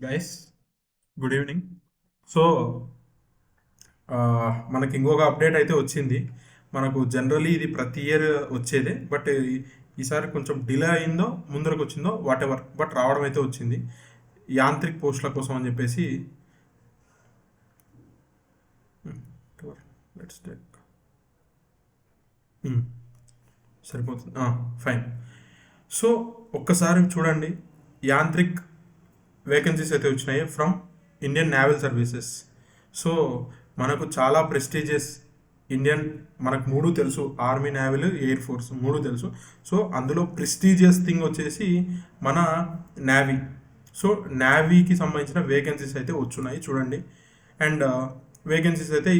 Guys, good evening. So మనకి ఇంకొక update అయితే వచ్చింది. మనకు జనరలీ ఇది ప్రతి ఇయర్ వచ్చేదే, బట్ ఈసారి కొంచెం డిలే అయిందో ముందరకు వచ్చిందో వాట్ ఎవర్, బట్ రావడం అయితే వచ్చింది. యాంత్రిక్ పోస్టుల కోసం అని చెప్పేసి లెట్స్ టేక్ సరిపోతుంది, ఫైన్. సో ఒక్కసారి చూడండి, యాంత్రిక్ వేకెన్సీస్ అయితే వచ్చినాయి from Indian naval services. So మనకు చాలా ప్రెస్టీజియస్ ఇండియన్, మనకు మూడు తెలుసు, ఆర్మీ, నేవల్, ఎయిర్ ఫోర్స్ మూడు తెలుసు. సో అందులో ప్రెస్టీజియస్ థింగ్ వచ్చేసి మన నేవీ. సో నేవీకి సంబంధించిన వేకెన్సీస్ అయితే వచ్చున్నాయి చూడండి. అండ్ వేకెన్సీస్ అయితే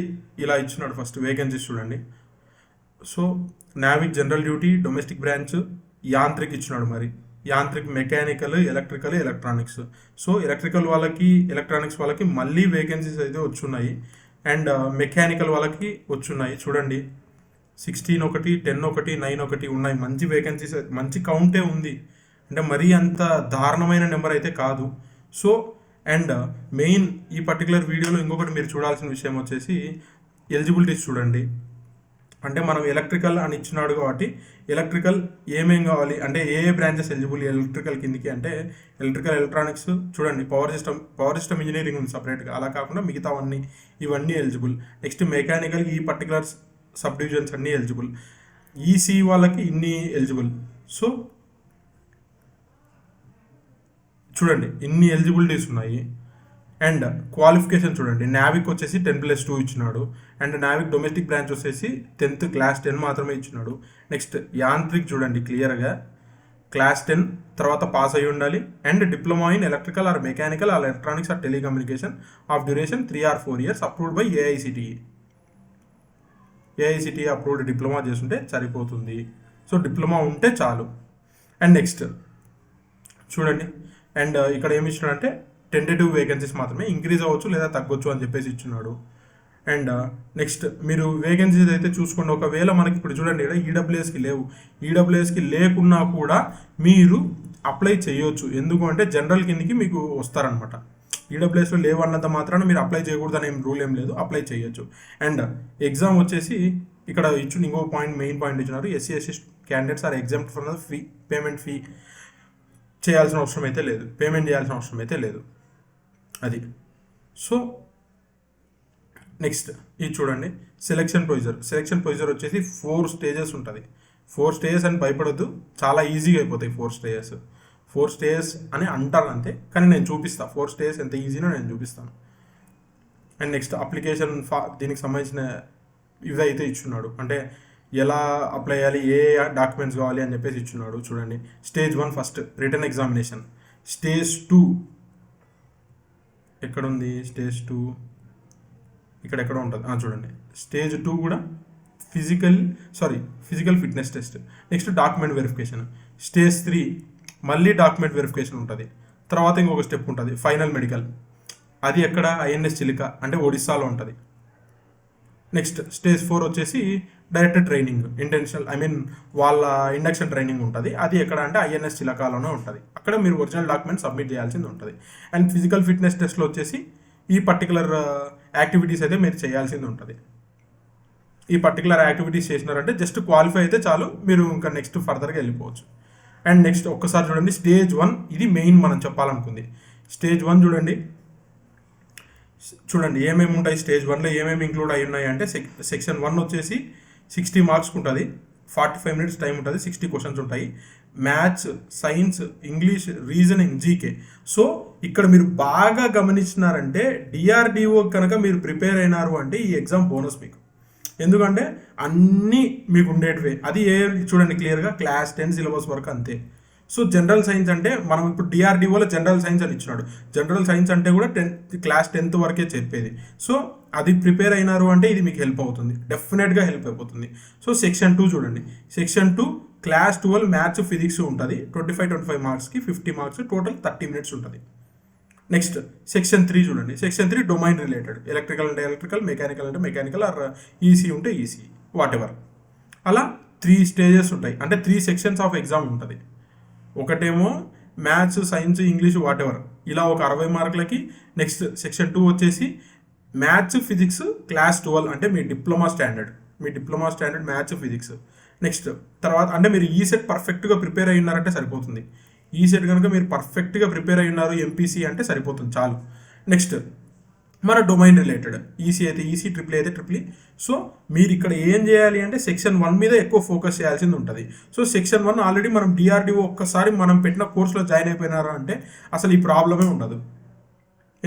ఇలా ఇచ్చినాడు. ఫస్ట్ వేకెన్సీస్ చూడండి. So navy general duty, domestic branch, Yantrik ఇచ్చినాడు. మరి Yantrik, mechanical, electrical, electronics. So electrical వాళ్ళకి, ఎలక్ట్రానిక్స్ వాళ్ళకి మళ్ళీ వేకెన్సీస్ అయితే వచ్చున్నాయి. అండ్ మెకానికల్ వాళ్ళకి వచ్చున్నాయి చూడండి. 16 ఒకటి, 10 ఒకటి, 9 ఒకటి ఉన్నాయి. మంచి వేకెన్సీస్, మంచి కౌంటే ఉంది. అంటే మరీ అంత దారుణమైన నెంబర్ అయితే కాదు. సో అండ్ మెయిన్ ఈ పర్టికులర్ వీడియోలో ఇంకొకటి మీరు చూడాల్సిన విషయం వచ్చేసి ఎలిజిబిలిటీస్ చూడండి. అంటే మనం ఎలక్ట్రికల్ అని ఇచ్చినాడు కాబట్టి ఎలక్ట్రికల్ ఏమేం కావాలి అంటే ఏ బ్రాంచెస్ ఎలిజిబుల్ ఎలక్ట్రికల్ కిందికి అంటే ఎలక్ట్రికల్, ఎలక్ట్రానిక్స్ చూడండి. పవర్ సిస్టమ్ ఇంజనీరింగ్ ఉంది సపరేట్గా. అలా కాకుండా మిగతావన్నీ ఇవన్నీ ఎలిజిబుల్. నెక్స్ట్ మెకానికల్, ఈ పర్టికులర్ సబ్ డివిజన్స్ అన్నీ ఎలిజిబుల్. ఈసీ వాళ్ళకి ఇన్ని ఎలిజిబుల్. సో చూడండి, ఇన్ని ఎలిజిబిలిటీస్ ఉన్నాయి. అండ్ క్వాలిఫికేషన్ చూడండి. నావిక్ వచ్చేసి 10+2 ఇచ్చినాడు. అండ్ నావిక్ డొమెస్టిక్ బ్రాంచ్ వచ్చేసి 10th క్లాస్ 10 మాత్రమే ఇచ్చినాడు. నెక్స్ట్ యాంత్రిక్ చూడండి, క్లియర్గా క్లాస్ 10 తర్వాత పాస్ అయ్యి ఉండాలి. And diploma in electrical or mechanical or electronics or telecommunication of duration 3 or 4 years approved by AICTE. AICTE approved diploma చేస్తుంటే సరిపోతుంది. సో డిప్లొమా ఉంటే చాలు. అండ్ నెక్స్ట్ చూడండి. అండ్ ఇక్కడ ఏమి ఇచ్చినాడంటే టెంటేటివ్ వేకెన్సీస్ మాత్రమే, ఇంక్రీజ్ అవ్వచ్చు లేదా తగ్గొచ్చు అని చెప్పేసి ఇచ్చున్నాడు. అండ్ నెక్స్ట్ మీరు వేకెన్సీస్ అయితే చూసుకోండి. ఒకవేళ మనకి ఇప్పుడు చూడండి, ఇక్కడ ఈడబ్ల్యూఎస్కి లేవు. ఈడబ్ల్యూఎస్కి లేకున్నా కూడా మీరు అప్లై చేయొచ్చు. ఎందుకు అంటే జనరల్ కిందకి మీకు వస్తారనమాట. ఈడబ్ల్యూఎస్లో లేవన్నంత మాత్రాన మీరు అప్లై చేయకూడదని ఏం రూల్ ఏం లేదు, అప్లై చేయొచ్చు. అండ్ ఎగ్జామ్ వచ్చేసి ఇక్కడ ఇచ్చిన ఇంకో పాయింట్, మెయిన్ పాయింట్ ఇచ్చినారు. SC candidates are exempted from the fee, payment fee చేయాల్సిన అవసరం అయితే లేదు, పేమెంట్ చేయాల్సిన అవసరం అయితే లేదు. అది. సో నెక్స్ట్ ఇది చూడండి, సెలెక్షన్ ప్రొసీజర్ వచ్చేసి 4 స్టేజెస్ ఉంటుంది. 4 స్టేజెస్ అని భయపడొద్దు, చాలా ఈజీగా అయిపోతాయి 4 స్టేజెస్ అని అంటారు అంతే, కానీ నేను చూపిస్తాను 4 స్టేజెస్ ఎంత ఈజీనో నేను చూపిస్తాను. అండ్ నెక్స్ట్ అప్లికేషన్ దీనికి సంబంధించిన ఇవి అయితే ఇచ్చున్నాడు. అంటే ఎలా అప్లై చేయాలి, ఏ డాక్యుమెంట్స్ కావాలి అని చెప్పేసి ఇచ్చున్నాడు చూడండి. Stage 1 first written examination. Stage 2 ఎక్కడుంది? స్టేజ్ 2 ఇక్కడ ఉంటుంది చూడండి. స్టేజ్ 2 కూడా physical fitness test. Next document verification. Stage 3 మళ్ళీ డాక్యుమెంట్ వెరిఫికేషన్ ఉంటుంది. తర్వాత ఇంకొక స్టెప్ ఉంటుంది, ఫైనల్ మెడికల్. అది ఎక్కడ? ఐఎన్ఎస్ చిలిక అంటే ఒడిస్సాలో ఉంటుంది. నెక్స్ట్ స్టేజ్ 4 వచ్చేసి డైరెక్ట్ ట్రైనింగ్, వాళ్ళ ఇండక్షన్ ట్రైనింగ్ ఉంటుంది. అది ఎక్కడ అంటే ఐఎన్ఎస్ చిలకాలోనే ఉంటుంది. అక్కడ మీరు ఒరిజినల్ డాక్యుమెంట్ సబ్మిట్ చేయాల్సింది ఉంటుంది. అండ్ ఫిజికల్ ఫిట్నెస్ టెస్ట్లో వచ్చేసి ఈ పర్టికులర్ యాక్టివిటీస్ అయితే మీరు చేయాల్సింది ఉంటుంది. ఈ పర్టికులర్ యాక్టివిటీస్ చేసినారంటే జస్ట్ క్వాలిఫై అయితే చాలు, మీరు ఇంకా నెక్స్ట్ ఫర్దర్గా వెళ్ళిపోవచ్చు. అండ్ నెక్స్ట్ ఒక్కసారి చూడండి, స్టేజ్ 1 ఇది మెయిన్ మనం చెప్పాలనుకుంది. స్టేజ్ 1 చూడండి ఏమేమి ఉంటాయి. స్టేజ్ 1లో ఏమేమి ఇంక్లూడ్ అయి ఉన్నాయి అంటే సెక్షన్ 1 వచ్చేసి 60 మార్క్స్కి ఉంటుంది. 45 minutes టైం ఉంటుంది. 60 క్వశ్చన్స్ ఉంటాయి. Maths, science, English, reasoning, GK. So ఇక్కడ మీరు బాగా గమనించినారంటే డిఆర్డిఓ కనుక మీరు ప్రిపేర్ అయినారు అంటే ఈ ఎగ్జామ్ బోనస్ మీకు. ఎందుకంటే అన్నీ మీకు ఉండేటివే. అది చూడండి క్లియర్గా క్లాస్ 10 సిలబస్ వరకు అంతే. సో జనరల్ సైన్స్ అంటే మనం ఇప్పుడు డిఆర్డిఓలో జనరల్ సైన్స్ అని ఇచ్చినాడు. జనరల్ సైన్స్ అంటే కూడా క్లాస్ 10th వరకే చెప్పేది. సో అది ప్రిపేర్ అయినారు అంటే ఇది మీకు హెల్ప్ అవుతుంది, డెఫినెట్గా హెల్ప్ అయిపోతుంది. సో సెక్షన్ 2 చూడండి. సెక్షన్ 2 క్లాస్ 12 మ్యాథ్స్, ఫిజిక్స్ ఉంటుంది. 25 మార్క్స్కి 50 మార్క్స్, టోటల్ 30 minutes ఉంటుంది. నెక్స్ట్ సెక్షన్ 3 చూడండి. సెక్షన్ 3 డొమైన్ రిలేటెడ్, ఎలక్ట్రికల్ అంటే ఎలక్ట్రికల్, మెకానికల్ అంటే మెకానికల్, ఆర్ ఈసీ ఉంటే ఈసీ, వాట్ ఎవర్. అలా 3 స్టేజెస్ ఉంటాయి. అంటే 3 sections ఆఫ్ ఎగ్జామ్ ఉంటుంది. ఒకటేమో maths, science, English, what ever ఇలా ఒక 60 మార్కులకి. నెక్స్ట్ సెక్షన్ 2 వచ్చేసి మ్యాథ్స్ ఫిజిక్స్ క్లాస్ 12 అంటే మీ diploma standard maths physics. Next తర్వాత అంటే మీరు ఈ సెట్ పర్ఫెక్ట్గా ప్రిపేర్ అయి ఉన్నారంటే సరిపోతుంది. ఈ సెట్ కనుక మీరు పర్ఫెక్ట్గా ప్రిపేర్ అయి ఉన్నారు ఎంపీసీ అంటే సరిపోతుంది చాలు. నెక్స్ట్ మన డొమైన్ రిలేటెడ్ ఈసీ అయితే ఈసీ, ట్రిపుల్ అయితే ట్రిపుల్. సో మీరు ఇక్కడ ఏం చేయాలి అంటే సెక్షన్ 1 మీద ఎక్కువ ఫోకస్ చేయాల్సింది ఉంటుంది. సో సెక్షన్ 1 ఆల్రెడీ మనం డిఆర్డిఓ ఒక్కసారి మనం పెట్టిన కోర్సులో జాయిన్ అయిపోయినారా అంటే అసలు ఈ ప్రాబ్లమే ఉండదు.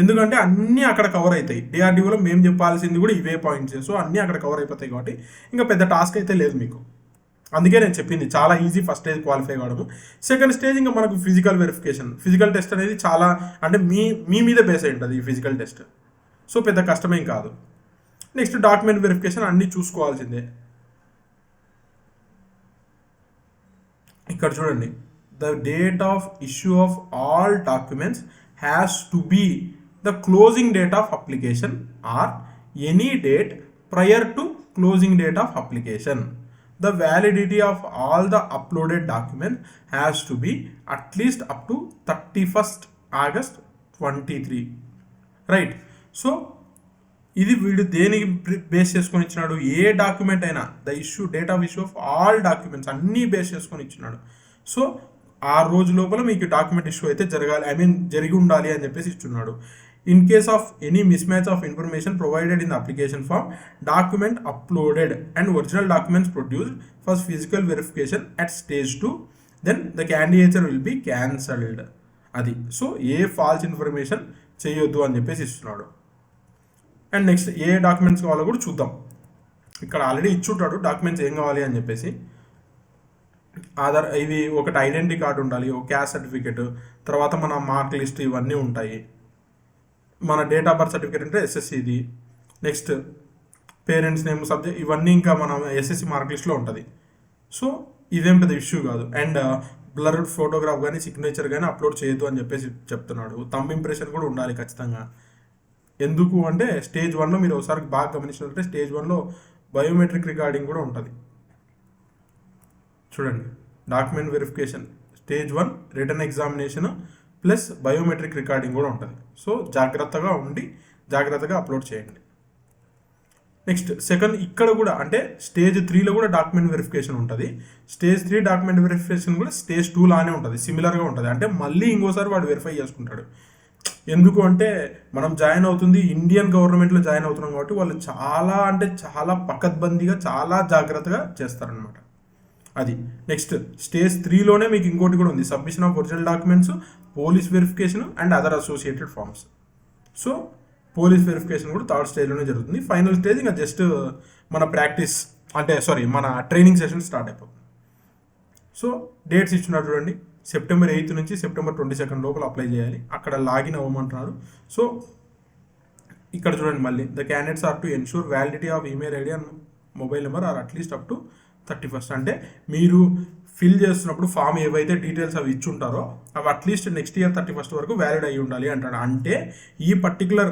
ఎందుకంటే అన్నీ అక్కడ కవర్ అవుతాయి. డిఆర్డిఓలో మేము చెప్పాల్సింది కూడా ఇవే పాయింట్స్. సో అన్నీ అక్కడ కవర్ అయిపోతాయి కాబట్టి ఇంకా పెద్ద టాస్క్ అయితే లేదు మీకు. అందుకే నేను చెప్పింది చాలా ఈజీ ఫస్ట్ స్టేజ్ క్వాలిఫై కావడము. సెకండ్ స్టేజ్ ఇంకా మనకు ఫిజికల్ వెరిఫికేషన్. ఫిజికల్ టెస్ట్ అనేది చాలా అంటే మీ మీద బేస్ అయి ఉంటుంది ఈ ఫిజికల్ టెస్ట్. సో పెద్ద కష్టమేం కాదు. నెక్స్ట్ డాక్యుమెంట్ వెరిఫికేషన్ అన్నీ చూసుకోవాల్సిందే. ఇక్కడ చూడండి, the date of issue of all documents has to be the closing date of application or any date prior to closing date of application. The validity of all the uploaded documents has to be at least up to 31st August 23. Right. So ఇది వీడు దేనికి base చేసుకొని ఇచ్చినాడు? ఏ document అయినా date of issue of all documents అన్నీ base చేసుకొని ఇచ్చినాడు. So ఆ రోజు లోపల మీకు డాక్యుమెంట్ ఇష్యూ అయితే జరిగి ఉండాలి అని చెప్పేసి ఇస్తున్నాడు. In case of any mismatch of information provided in the application form, document uploaded and original documents produced for physical verification at stage 2, then the candidature will be cancelled. అది. So ఏ false information చేయొద్దు అని చెప్పేసి ఇస్తున్నాడు. And next A documents కావాలో కూడా చూద్దాం. ఇక్కడ already ఇచ్చుంటాడు documents ఏం కావాలి అని చెప్పేసి. ఇవి ఒకటి ఐడెంటిటీ కార్డు ఉండాలి, ఒక క్యాస్ట్ సర్టిఫికేట్, తర్వాత మన మార్క్ లిస్ట్ ఇవన్నీ ఉంటాయి. మన డేట్ ఆఫ్ బర్త్ సర్టిఫికేట్ అంటే ఎస్ఎస్సిది. నెక్స్ట్ పేరెంట్స్ నేమ్, సబ్జెక్ట్ ఇవన్నీ ఇంకా మన ఎస్ఎస్సి మార్క్ లిస్ట్లో ఉంటుంది. సో ఇదేం పెద్ద ఇష్యూ కాదు. అండ్ బ్లర్డ్ ఫోటోగ్రాఫ్ కానీ సిగ్నేచర్ కానీ అప్లోడ్ చేయొద్దు అని చెప్పేసి చెప్తున్నాడు. థంబ్ ఇంప్రెషన్ కూడా ఉండాలి ఖచ్చితంగా. ఎందుకు అంటే స్టేజ్ 1లో మీరు ఒకసారి బాగా గమనించినట్లయితే స్టేజ్ 1లో బయోమెట్రిక్ రికార్డింగ్ కూడా ఉంటుంది. చూడండి, document verification stage 1 written examination plus biometric recording కూడా ఉంటుంది. సో జాగ్రత్తగా అప్లోడ్ చేయండి. నెక్స్ట్ సెకండ్ ఇక్కడ కూడా అంటే స్టేజ్ 3లో కూడా డాక్యుమెంట్ వెరిఫికేషన్ ఉంటుంది. స్టేజ్ 3 డాక్యుమెంట్ వెరిఫికేషన్ కూడా స్టేజ్ 2 లానే ఉంటుంది, సిమిలర్గా ఉంటుంది. అంటే మళ్ళీ ఇంకోసారి వాడు వెరిఫై చేసుకుంటాడు. ఎందుకు అంటే మనం జాయిన్ అవుతుంది ఇండియన్ గవర్నమెంట్లో జాయిన్ అవుతున్నాం కాబట్టి వాళ్ళు చాలా పకడ్బందీగా చాలా జాగ్రత్తగా చేస్తారనమాట. అది. నెక్స్ట్ స్టేజ్ 3లోనే మీకు ఇంకోటి కూడా ఉంది, submission of original documents, police verification and other associated forms. So police verification కూడా థర్డ్ స్టేజ్లోనే జరుగుతుంది. ఫైనల్ స్టేజ్ ఇంకా జస్ట్ మన ప్రాక్టీస్ మన ట్రైనింగ్ సెషన్ స్టార్ట్ అయిపోతుంది. సో డేట్స్ ఇచ్చినారు చూడండి, September 8 నుంచి September 22 లోపల అప్లై చేయాలి. అక్కడ లాగిన్ అవ్వమంటున్నారు. సో ఇక్కడ చూడండి మళ్ళీ the candidates are to ensure validity of email ID and mobile number are at least up to 31st. అంటే మీరు ఫిల్ చేస్తున్నప్పుడు ఫామ్ ఏవైతే డీటెయిల్స్ అవి ఇచ్చుంటారో అవి అట్లీస్ట్ నెక్స్ట్ ఇయర్ 31st వరకు వ్యాలిడ్ అయ్యి ఉండాలి అంటాడు. అంటే ఈ పర్టికులర్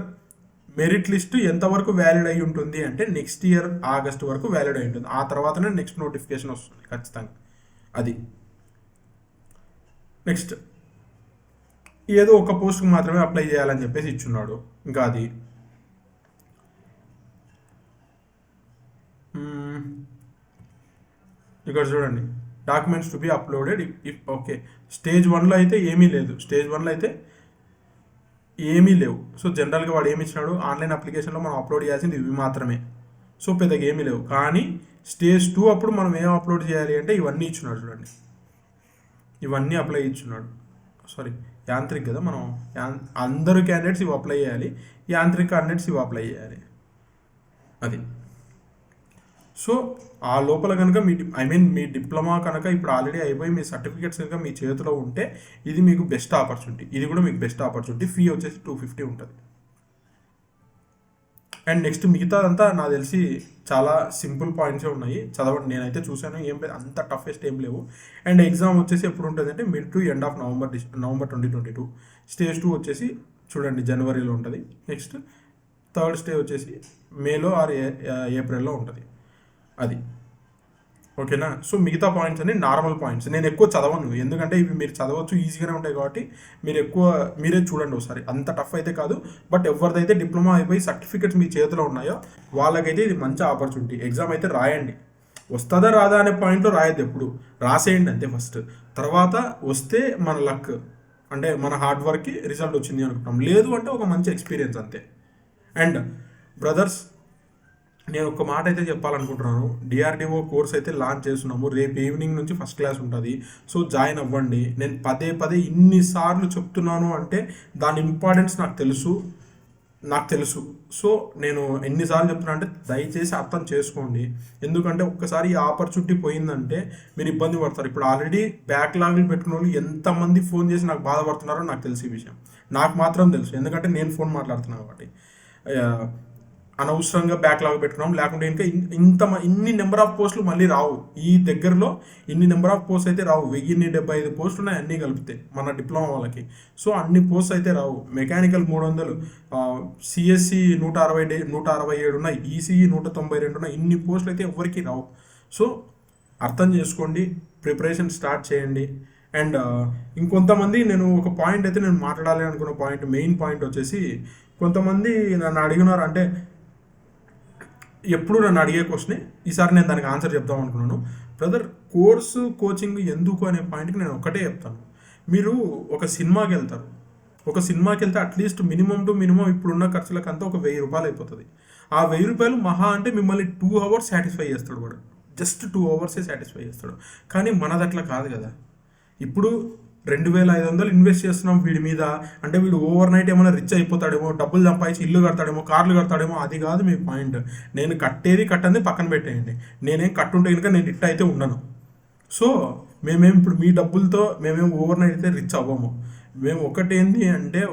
మెరిట్ లిస్ట్ ఎంతవరకు వ్యాలిడ్ అయి ఉంటుంది అంటే నెక్స్ట్ ఇయర్ ఆగస్ట్ వరకు వ్యాలిడ్ అయి ఉంటుంది. ఆ తర్వాతనే నెక్స్ట్ నోటిఫికేషన్ వస్తుంది ఖచ్చితంగా. అది. నెక్స్ట్ ఏదో ఒక పోస్ట్కి మాత్రమే అప్లై చేయాలని చెప్పేసి ఇచ్చున్నాడు. ఇంకా అది ఇక్కడ చూడండి, documents to be uploaded if okay. Stage 1లో అయితే ఏమీ లేవు. సో జనరల్గా వాడు ఏమి ఇచ్చినాడు, ఆన్లైన్ అప్లికేషన్లో మనం అప్లోడ్ చేయాల్సింది ఇవి మాత్రమే. సో పెద్దగా ఏమీ లేవు. కానీ స్టేజ్ 2 అప్పుడు మనం ఏం అప్లోడ్ చేయాలి అంటే ఇవన్నీ ఇచ్చున్నాడు చూడండి, ఇవన్నీ అప్లై ఇచ్చున్నాడు. యాంత్రిక్ కదా, మనం అందరూ క్యాండిడేట్స్ ఇవి అప్లై చేయాలి, యాంత్రిక్ క్యాండిడేట్స్ ఇవి అప్లై చేయాలి. అది. సో ఆ లోపల కనుక మీ డిప్లొమా కనుక ఇప్పుడు ఆల్రెడీ అయిపోయి మీ సర్టిఫికేట్స్ కనుక మీ చేతిలో ఉంటే ఇది మీకు బెస్ట్ ఆపర్చునిటీ. ఇది కూడా మీకు బెస్ట్ ఆపర్చునిటీ. ఫీ వచ్చేసి 250 ఉంటుంది. అండ్ నెక్స్ట్ మిగతాదంతా నాకు తెలిసి చాలా సింపుల్ పాయింట్సే ఉన్నాయి, చదవండి. నేనైతే చూశాను, అంత టఫెస్ట్ ఏం లేవు. అండ్ ఎగ్జామ్ వచ్చేసి ఎప్పుడు ఉంటుంది అంటే mid to end of November 2022. Stage 2 వచ్చేసి చూడండి జనవరిలో ఉంటుంది. నెక్స్ట్ థర్డ్ స్టేజ్ వచ్చేసి మేలో ఆర్ ఏప్రిల్లో ఉంటుంది. అది. ఓకేనా. సో మిగతా పాయింట్స్ అన్ని నార్మల్ పాయింట్స్. నేను ఎక్కువ చదవను, ఎందుకంటే ఇవి మీరు చదవచ్చు, ఈజీగానే ఉంటాయి కాబట్టి మీరు ఎక్కువ మీరే చూడండి ఒకసారి. అంత టఫ్ అయితే కాదు, బట్ ఎవరిదైతే డిప్లొమా అయిపోయి సర్టిఫికెట్స్ మీ చేతిలో ఉన్నాయో వాళ్ళకైతే ఇది మంచి ఆపర్చునిటీ. ఎగ్జామ్ అయితే రాయండి, వస్తుందా రాదా అనే పాయింట్లో రాయద్దు, ఎప్పుడు రాసేయండి అంతే ఫస్ట్. తర్వాత వస్తే మన లక్, అంటే మన హార్డ్ వర్క్కి రిజల్ట్ వచ్చింది అనుకుంటాం, లేదు అంటే ఒక మంచి ఎక్స్పీరియన్స్ అంతే. అండ్ బ్రదర్స్, నేను ఒక మాట అయితే చెప్పాలనుకుంటున్నాను. డిఆర్డిఓ కోర్స్ అయితే లాంచ్ చేస్తున్నాము, రేపు ఈవినింగ్ నుంచి ఫస్ట్ క్లాస్ ఉంటుంది. సో జాయిన్ అవ్వండి. నేను పదే పదే ఇన్నిసార్లు చెప్తున్నాను అంటే దాని ఇంపార్టెన్స్ నాకు తెలుసు. సో నేను ఎన్నిసార్లు చెప్తున్నా అంటే దయచేసి అర్థం చేసుకోండి. ఎందుకంటే ఒక్కసారి ఈ ఆపర్చునిటీ పోయిందంటే మీరు ఇబ్బంది పడతారు. ఇప్పుడు ఆల్రెడీ బ్యాక్లాగ్లు పెట్టుకున్న వాళ్ళు ఎంతమంది ఫోన్ చేసి నాకు బాధపడుతున్నారో నాకు తెలిసి ఈ విషయం నాకు మాత్రం తెలుసు, ఎందుకంటే నేను ఫోన్ మాట్లాడుతున్నాను కాబట్టి. అనవసరంగా బ్యాక్లాగ్ పెట్టుకున్నాం, లేకుంటే ఇంకా ఇన్ని నెంబర్ ఆఫ్ పోస్టులు మళ్ళీ రావు. ఈ దగ్గరలో ఇన్ని నెంబర్ ఆఫ్ పోస్ట్ అయితే రావు. 1075 పోస్టులు ఉన్నాయి అన్నీ కలిపితే మన డిప్లొమా వాళ్ళకి. సో అన్ని పోస్ట్ అయితే రావు. మెకానికల్ 300, సిఎస్సి 167 ఉన్నాయి, ఈసీఈ 192 ఉన్నాయి. ఇన్ని పోస్టులు అయితే ఎవరికి రావు. సో అర్థం చేసుకోండి, ప్రిపరేషన్ స్టార్ట్ చేయండి. అండ్ ఇంకొంతమంది, నేను ఒక పాయింట్ అయితే నేను మాట్లాడాలి అనుకున్న పాయింట్, మెయిన్ పాయింట్ వచ్చేసి, కొంతమంది నన్ను అడిగినారు, అంటే ఎప్పుడు నన్ను అడిగే క్వశ్చన్, ఈసారి నేను దానికి ఆన్సర్ చెప్దాం అనుకున్నాను. బ్రదర్, కోచింగ్ ఎందుకు అనే పాయింట్కి నేను ఒకటే చెప్తాను. మీరు ఒక సినిమాకి వెళ్తే అట్లీస్ట్ మినిమం టు మినిమం ఇప్పుడున్న ఖర్చులకంతా ఒక 1000 రూపాయలు అయిపోతుంది. ఆ 1000 రూపాయలు మహా అంటే మిమ్మల్ని 2 అవర్స్ సాటిస్ఫై చేస్తాడు వాడు, జస్ట్ 2 అవర్సే సాటిస్ఫై చేస్తాడు. కానీ మనది అట్లా కాదు కదా. ఇప్పుడు 2500 ఇన్వెస్ట్ చేస్తున్నాం వీడి మీద అంటే వీడు ఓవర్ నైట్ ఏమైనా రిచ్ అయిపోతాడేమో, డబ్బులు సంపాదించి ఇల్లు కడతాడేమో, కార్లు కడతాడేమో, అది కాదు మీ పాయింట్. నేను కట్టంది పక్కన పెట్టేయండి, నేనేం కట్టుంటే కనుక నేను ఇట్ట అయితే ఉండను. సో ఇప్పుడు మీ డబ్బులతో ఓవర్ నైట్ అయితే రిచ్ అవ్వము. మేము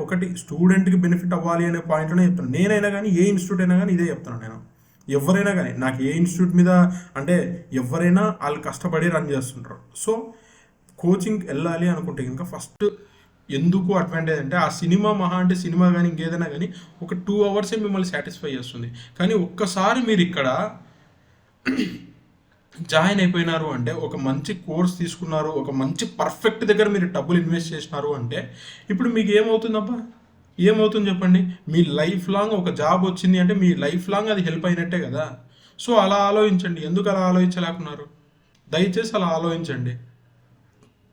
ఒకటి స్టూడెంట్కి బెనిఫిట్ అవ్వాలి అనే పాయింట్లోనే చెప్తాను. నేనైనా కానీ ఏ ఇన్స్టిట్యూట్ అయినా కానీ ఇదే చెప్తాను నేను. ఎవరైనా కానీ నాకు ఏ ఇన్స్టిట్యూట్ మీద అంటే ఎవరైనా వాళ్ళు కష్టపడి రన్ చేస్తుంటారు. సో కోచింగ్ వెళ్ళాలి అనుకుంటే కనుక ఫస్ట్ ఎందుకు అడ్వాంటేజ్ అంటే, ఆ సినిమా అంటే సినిమా కానీ ఇంకేదైనా కానీ ఒక 2 అవర్సే మిమ్మల్ని సాటిస్ఫై చేస్తుంది. కానీ ఒక్కసారి మీరు ఇక్కడ జాయిన్ అయిపోయినారు అంటే, ఒక మంచి కోర్స్ తీసుకున్నారు, ఒక మంచి పర్ఫెక్ట్ దగ్గర మీరు డబ్బులు ఇన్వెస్ట్ చేసినారు అంటే, ఇప్పుడు మీకు ఏమవుతుంది చెప్పండి. మీ లైఫ్ లాంగ్ ఒక జాబ్ వచ్చింది అంటే మీ లైఫ్ లాంగ్ అది హెల్ప్ అయినట్టే కదా. సో అలా ఆలోచించండి. ఎందుకు అలా ఆలోచించలేకున్నారు? దయచేసి అలా ఆలోచించండి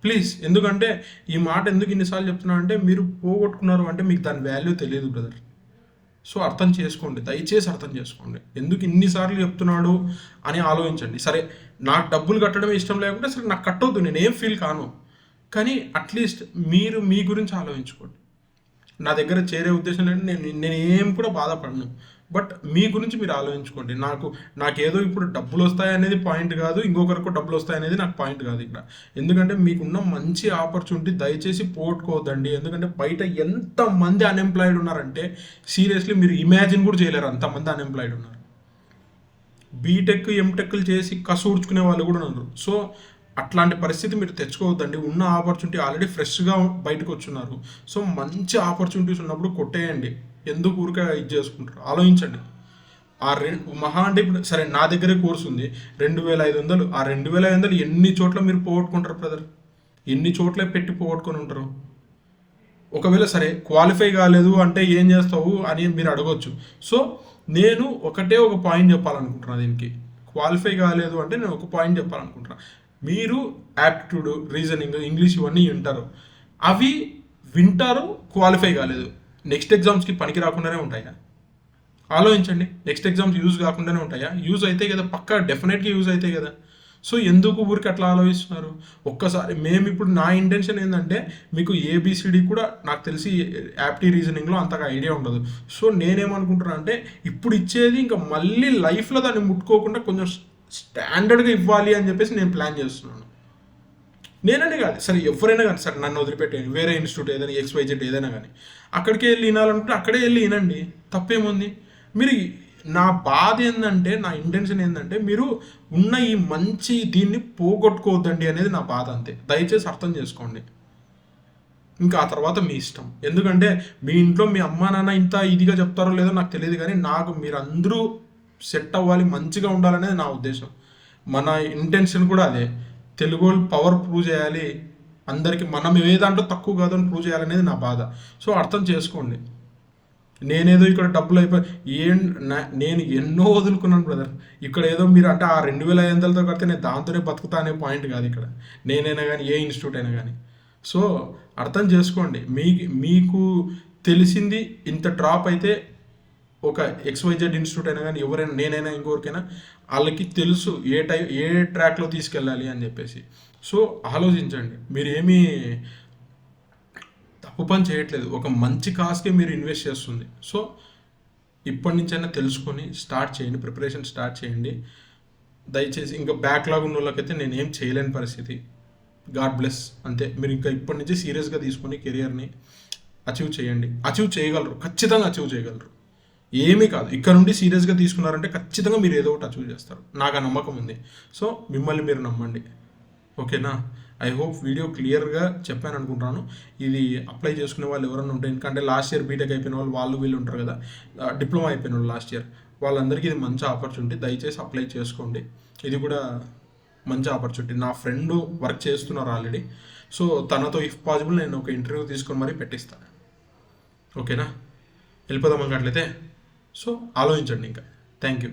ప్లీజ్. ఎందుకంటే ఈ మాట ఎందుకు ఇన్నిసార్లు చెప్తున్నా అంటే, మీరు పోగొట్టుకున్నారు అంటే మీకు దాని వాల్యూ తెలియదు బ్రదర్. సో అర్థం చేసుకోండి, దయచేసి అర్థం చేసుకోండి. ఎందుకు ఇన్నిసార్లు చెప్తున్నాడు అని ఆలోచించండి. సరే, నాకు డబ్బులు కట్టడం ఇష్టం లేకుంటే సరే నాకు కట్టొద్దు, నేనేం ఫీల్ కాను. కానీ అట్లీస్ట్ మీరు మీ గురించి ఆలోచించుకోండి. నా దగ్గర చేరే ఉద్దేశం ఏంటంటే నేను ఏం కూడా బాధపడను, బట్ మీ గురించి మీరు ఆలోచించుకోండి. నాకేదో ఇప్పుడు డబ్బులు వస్తాయనేది పాయింట్ కాదు, ఇంకొకరికి డబ్బులు వస్తాయనేది నాకు పాయింట్ కాదు ఇక్కడ. ఎందుకంటే మీకున్న మంచి ఆపర్చునిటీ దయచేసి పోగొట్టుకోవద్దండి. ఎందుకంటే బయట ఎంతమంది అన్ఎంప్లాయిడ్ ఉన్నారంటే సీరియస్లీ మీరు ఇమాజిన్ కూడా చేయలేరు, అంతమంది అన్ఎంప్లాయిడ్ ఉన్నారు. బీటెక్ ఎంటెక్లు చేసి కసూడ్చుకునే వాళ్ళు కూడా ఉన్నారు. సో అట్లాంటి పరిస్థితి మీరు తెచ్చుకోవద్దండి. ఉన్న ఆపర్చునిటీ ఆల్రెడీ ఫ్రెష్గా బయటకు వచ్చున్నారు. సో మంచి ఆపర్చునిటీస్ ఉన్నప్పుడు కొట్టేయండి. ఎందుకు ఊరికే ఇది చేసుకుంటారు? ఆలోచించండి. మహా అంటే ఇప్పుడు సరే నా దగ్గరే కోర్సు ఉంది 2500. ఆ 2500 ఎన్ని చోట్ల మీరు పోగొట్టుకుంటారు బ్రదర్? ఎన్ని చోట్ల పెట్టి పోగొట్టుకొని ఉంటారు? ఒకవేళ సరే క్వాలిఫై కాలేదు అంటే ఏం చేస్తావు అని మీరు అడగొచ్చు. సో నేను ఒక పాయింట్ చెప్పాలనుకుంటున్నాను దీనికి. క్వాలిఫై కాలేదు అంటే నేను ఒక పాయింట్ చెప్పాలనుకుంటున్నాను. మీరు యాప్టిట్యూడ్, రీజనింగ్, ఇంగ్లీష్ ఇవన్నీ వింటారు, క్వాలిఫై కాలేదు, నెక్స్ట్ ఎగ్జామ్స్కి పనికి రాకుండానే ఉంటాయా? ఆలోచించండి. నెక్స్ట్ ఎగ్జామ్స్ యూజ్ కాకుండానే ఉంటాయా? యూజ్ అయితే కదా, పక్కా డెఫినెట్గా యూజ్ అయితే కదా. సో ఎందుకు ఊరికి అట్లా ఆలోచిస్తున్నారు? ఒక్కసారి ఇప్పుడు నా ఇంటెన్షన్ ఏంటంటే, మీకు ఏబిసిడి కూడా నాకు తెలిసి యాప్టీ రీజనింగ్లో అంతగా ఐడియా ఉండదు. సో నేనేమనుకుంటున్నా అంటే, ఇప్పుడు ఇచ్చేది ఇంకా మళ్ళీ లైఫ్లో దాన్ని ముట్టుకోకుండా కొంచెం స్టాండర్డ్గా ఇవ్వాలి అని చెప్పేసి నేను ప్లాన్ చేస్తున్నాను. నేననే కాదు, సరే ఎవరైనా కానీ సరే నన్ను వదిలిపెట్టేయండి, వేరే ఇన్స్టిట్యూట్ ఏదైనా XYZ ఏదైనా కానీ అక్కడికి వెళ్ళి వినాలనుకుంటే అక్కడే వెళ్ళి వినండి, తప్పేముంది. మీరు నా బాధ ఏంటంటే, నా ఇంటెన్షన్ ఏంటంటే, మీరు ఉన్న ఈ మంచి దీన్ని పోగొట్టుకోవద్దండి అనేది నా బాధ, అంతే. దయచేసి అర్థం చేసుకోండి. ఇంకా ఆ తర్వాత మీ ఇష్టం. ఎందుకంటే మీ ఇంట్లో మీ అమ్మా నాన్న ఇంత ఇదిగా చెప్తారో లేదో నాకు తెలియదు, కానీ నాకు మీరందరూ సెట్ అవ్వాలి, మంచిగా ఉండాలనేది నా ఉద్దేశం. మన ఇంటెన్షన్ కూడా అదే. తెలుగు వాళ్ళు పవర్ ప్రూవ్ చేయాలి, అందరికీ మనం ఏ దాంట్లో తక్కువ కాదు అని ప్రూవ్ చేయాలనేది నా బాధ. సో అర్థం చేసుకోండి. నేనేదో ఇక్కడ డబ్బులు అయిపోయి నేను ఎన్నో వదులుకున్నాను బ్రదర్. ఇక్కడ ఏదో మీరు అంటే ఆ 2500తో కడితే నేను దాంతోనే బతుకుతా అనే పాయింట్ కాదు ఇక్కడ. నేనైనా కానీ ఏ ఇన్స్టిట్యూట్ అయినా కానీ. సో అర్థం చేసుకోండి. మీకు తెలిసింది ఇంత డ్రాప్ అయితే ఒక XYZ ఇన్స్టిట్యూట్ అయినా కానీ ఎవరైనా, నేనైనా ఇంకొకరికైనా, వాళ్ళకి తెలుసు ఏ ట్రాక్లో తీసుకెళ్ళాలి అని చెప్పేసి. సో ఆలోచించండి. మీరు ఏమీ తప్పు పని చేయట్లేదు, ఒక మంచి కాస్కే మీరు ఇన్వెస్ట్ చేస్తుంది. సో ఇప్పటి నుంచైనా తెలుసుకొని స్టార్ట్ చేయండి, ప్రిపరేషన్ స్టార్ట్ చేయండి దయచేసి. ఇంకా బ్యాక్లాగ్ ఉన్న వాళ్ళకైతే నేను ఏం చేయలేని పరిస్థితి. గాడ్ బ్లెస్ అంతే. మీరు ఇంకా ఇప్పటి నుంచి సీరియస్గా తీసుకొని కెరియర్ని అచీవ్ చేయండి. అచీవ్ చేయగలరు, ఖచ్చితంగా అచీవ్ చేయగలరు. ఏమీ కాదు, ఇక్కడ నుండి సీరియస్గా తీసుకున్నారంటే ఖచ్చితంగా మీరు ఏదో ఒకటి అచీవ్ చేస్తారు, నాకు ఆ నమ్మకం ఉంది. సో మిమ్మల్ని మీరు నమ్మండి, ఓకేనా? ఐ హోప్ వీడియో క్లియర్గా చెప్పాను అనుకుంటాను. ఇది అప్లై చేసుకునే వాళ్ళు ఎవరైనా ఉంటే, ఎందుకంటే లాస్ట్ ఇయర్ బీటెక్ అయిపోయిన వాళ్ళు వీళ్ళు ఉంటారు కదా, డిప్లొమా అయిపోయిన వాళ్ళు లాస్ట్ ఇయర్, వాళ్ళందరికీ ఇది మంచి ఆపర్చునిటీ. దయచేసి అప్లై చేసుకోండి. ఇది కూడా మంచి ఆపర్చునిటీ. నా ఫ్రెండ్ వర్క్ చేస్తున్నారు ఆల్రెడీ. సో తనతో ఇఫ్ పాసిబుల్ నేను ఒక ఇంటర్వ్యూ తీసుకొని మరీ పెట్టిస్తాను, ఓకేనా? వెళ్ళిపోదాం అట్లయితే. సో ఆలోచించండి ఇంకా. Thank you.